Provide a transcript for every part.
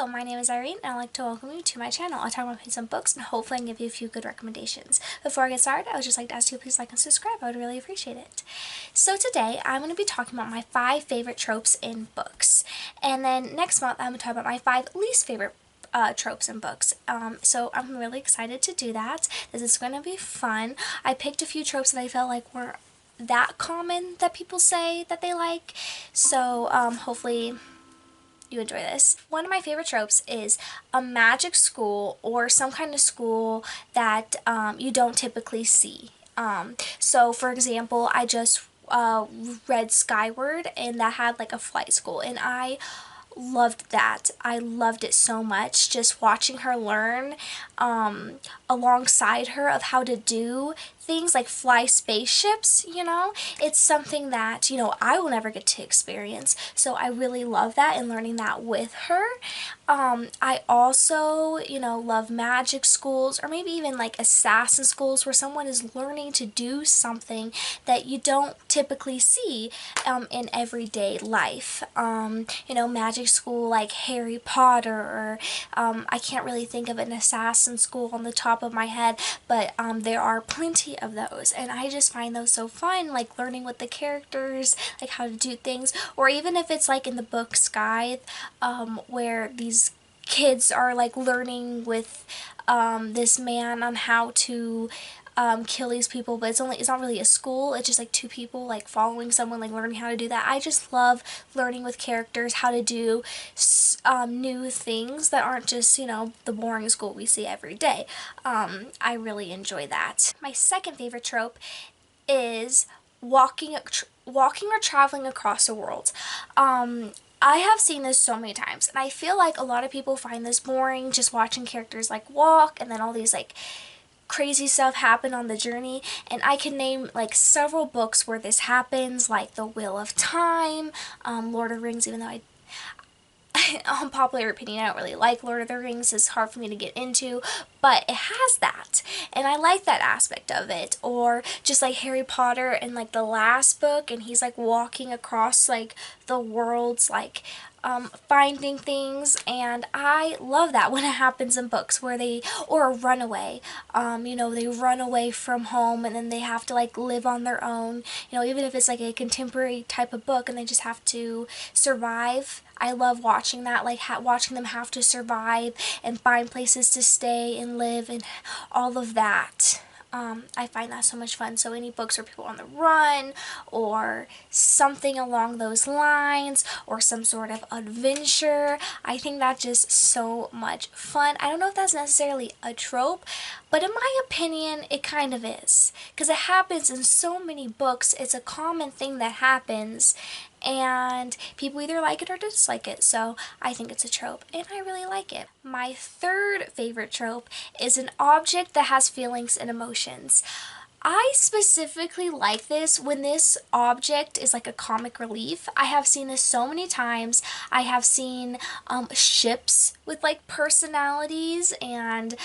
Hello, my name is Irene and I'd like to welcome you to my channel. I'll talk about some books and hopefully I can give you a few good recommendations. Before I get started, I would just like to ask you to please like and subscribe. I would really appreciate it. So today, I'm going to be talking about my 5 favorite tropes in books. And then next month, I'm going to talk about my 5 least favorite tropes in books. So I'm really excited to do that. This is going to be fun. I picked a few tropes that I felt like weren't that common that people say that they like. So hopefully you enjoy this. One of my favorite tropes is a magic school or some kind of school that you don't typically see. So for example, I just read Skyward and that had like a flight school and I loved that. I loved it so much, just watching her learn alongside her of how to do things like fly spaceships, you know. It's something that, you know, I will never get to experience. So I really love that and learning that with her. I also, you know, love magic schools or maybe even like assassin schools where someone is learning to do something that you don't typically see in everyday life. You know, magic school like Harry Potter or I can't really think of an assassin school on the top of my head, but there are plenty of those and I just find those so fun, like learning with the characters, like how to do things, or even if it's like in the book Sky, where these kids are like learning with this man on how to kill these people, but it's not really a school, it's just like 2 people like following someone, like learning how to do that. I just love learning with characters how to do new things that aren't just, you know, the boring school we see every day. I really enjoy that. My second favorite trope is walking or traveling across the world. I have seen this so many times and I feel like a lot of people find this boring, just watching characters like walk and then all these like crazy stuff happen on the journey, and I can name like several books where this happens, like The Wheel of Time, Lord of the Rings, even though unpopular opinion, I don't really like Lord of the Rings. It's hard for me to get into, but it has that, and I like that aspect of it. Or just like Harry Potter and like the last book, and he's like walking across like the worlds, like finding things, and I love that when it happens in books where or a runaway, you know, they run away from home and then they have to like live on their own, you know, even if it's like a contemporary type of book and they just have to survive. I love watching that, like watching them have to survive and find places to stay and live and all of that. I find that so much fun. So any books where people are on the run or something along those lines or some sort of adventure, I think that's just so much fun. I don't know if that's necessarily a trope, but in my opinion, it kind of is. Because it happens in so many books. It's a common thing that happens and people either like it or dislike it, so I think it's a trope and I really like it. My third favorite trope is an object that has feelings and emotions. I specifically like this when this object is like a comic relief. I have seen this so many times. I have seen ships with like personalities and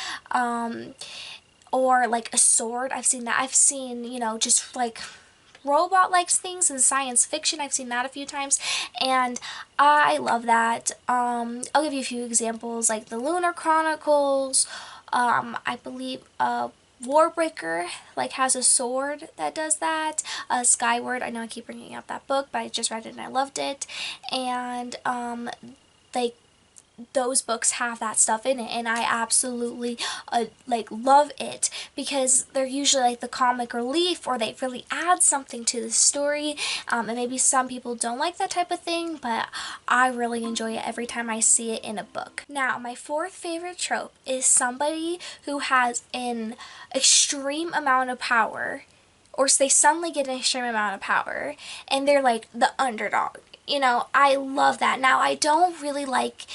or like a sword. I've seen that. I've seen, you know, just like robot-like things in science fiction. I've seen that a few times and I love that. I'll give you a few examples, like the Lunar Chronicles. I believe Warbreaker like has a sword that does that. Skyward, I know I keep bringing up that book, but I just read it and I loved it. And like those books have that stuff in it and I absolutely like love it because they're usually like the comic relief or they really add something to the story, and maybe some people don't like that type of thing, but I really enjoy it every time I see it in a book. Now my fourth favorite trope is somebody who has an extreme amount of power, or they suddenly get an extreme amount of power and they're like the underdog. You know, I love that. Now I don't really like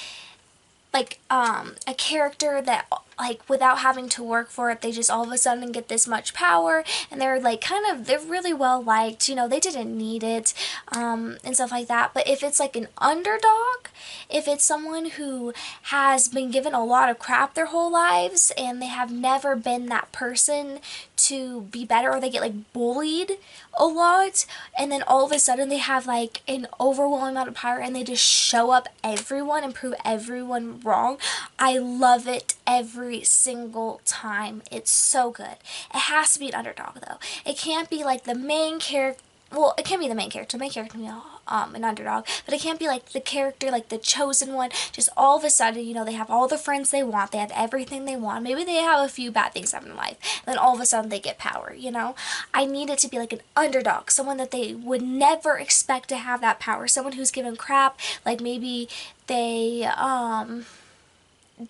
a character that like without having to work for it, they just all of a sudden get this much power and they're like they're really well liked, you know, they didn't need it and stuff like that. But if it's like an underdog, if it's someone who has been given a lot of crap their whole lives and they have never been that person to be better, or they get like bullied a lot, and then all of a sudden they have like an overwhelming amount of power and they just show up everyone and prove everyone wrong. I love it every single time. It's so good. It has to be an underdog though. It can't be like the main character. Well, it can be the main character. The main character can be an underdog, but it can't be like the character, like the chosen one. Just all of a sudden, you know, they have all the friends they want. They have everything they want. Maybe they have a few bad things happen in life, and then all of a sudden they get power. You know, I need it to be like an underdog, someone that they would never expect to have that power. Someone who's given crap, like maybe they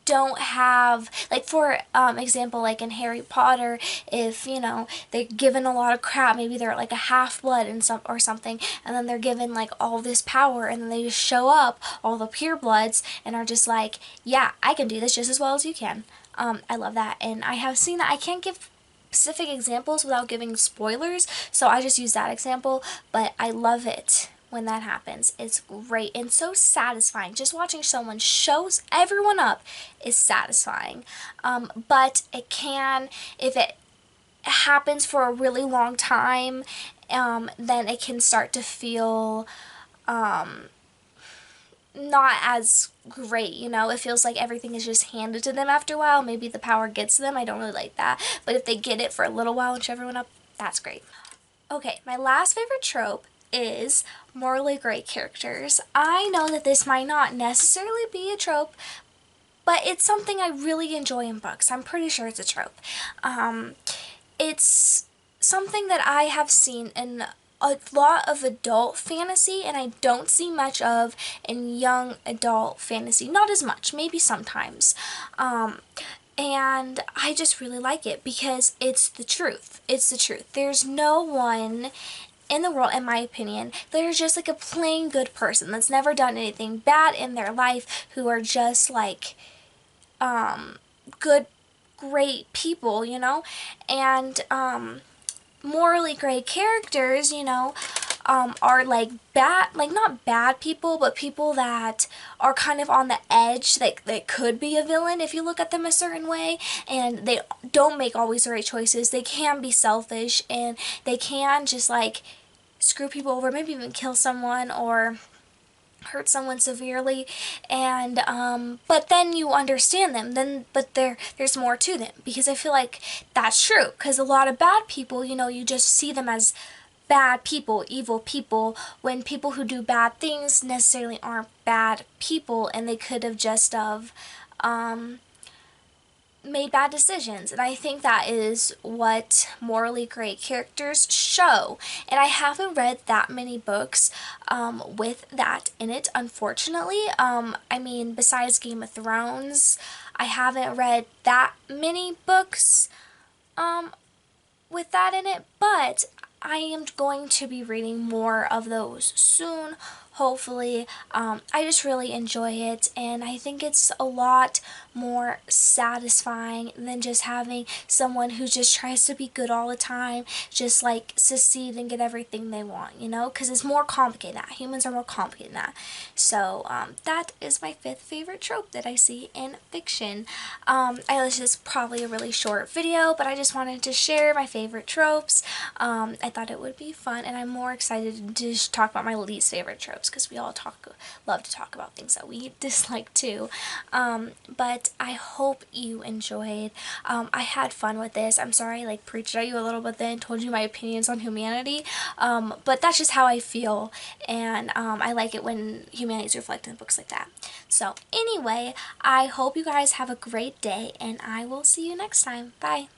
don't have, like for example, like in Harry Potter, if you know they're given a lot of crap, maybe they're like a half-blood and some or something, and then they're given like all this power, and then they just show up, all the purebloods, and are just like, yeah, I can do this just as well as you can. I love that, and I have seen that. I can't give specific examples without giving spoilers, so I just use that example, but I love it when that happens. It's great and so satisfying. Just watching someone shows everyone up is satisfying. But it can, if it happens for a really long time, then it can start to feel not as great, you know. It feels like everything is just handed to them after a while. Maybe the power gets to them. I don't really like that. But if they get it for a little while and show everyone up, that's great. Okay, my last favorite trope is morally gray characters. I know that this might not necessarily be a trope, but it's something I really enjoy in books. I'm pretty sure it's a trope. It's something that I have seen in a lot of adult fantasy, and I don't see much of in young adult fantasy. Not as much, maybe sometimes. And I just really like it because it's the truth. It's the truth. There's no one in the world, in my opinion, they're just like a plain good person that's never done anything bad in their life, who are just like good, great people, you know. And morally gray characters, you know, are like bad, like not bad people, but people that are kind of on the edge, like they could be a villain if you look at them a certain way, and they don't make always the right choices. They can be selfish, and they can just like screw people over, maybe even kill someone or hurt someone severely, and but then you understand them, but there's more to them, because I feel like that's true, because a lot of bad people, you know, you just see them as bad people, evil people, when people who do bad things necessarily aren't bad people, and they could have just made bad decisions. And I think that is what morally great characters show. And I haven't read that many books with that in it, unfortunately. I mean, besides Game of Thrones, I haven't read that many books with that in it, but I am going to be reading more of those soon, hopefully. I just really enjoy it, and I think it's a lot more satisfying than just having someone who just tries to be good all the time, just like succeed and get everything they want, you know, because it's more complicated than that. Humans are more complicated than that. So that is my fifth favorite trope that I see in fiction. This is probably a really short video, but I just wanted to share my favorite tropes. I thought it would be fun, and I'm more excited to just talk about my least favorite tropes, because we all love to talk about things that we dislike too. But I hope you enjoyed. I had fun with this. I'm sorry I like preached at you a little bit then, told you my opinions on humanity, but that's just how I feel, and I like it when humanity is reflected in books like that. So anyway, I hope you guys have a great day, and I will see you next time. Bye!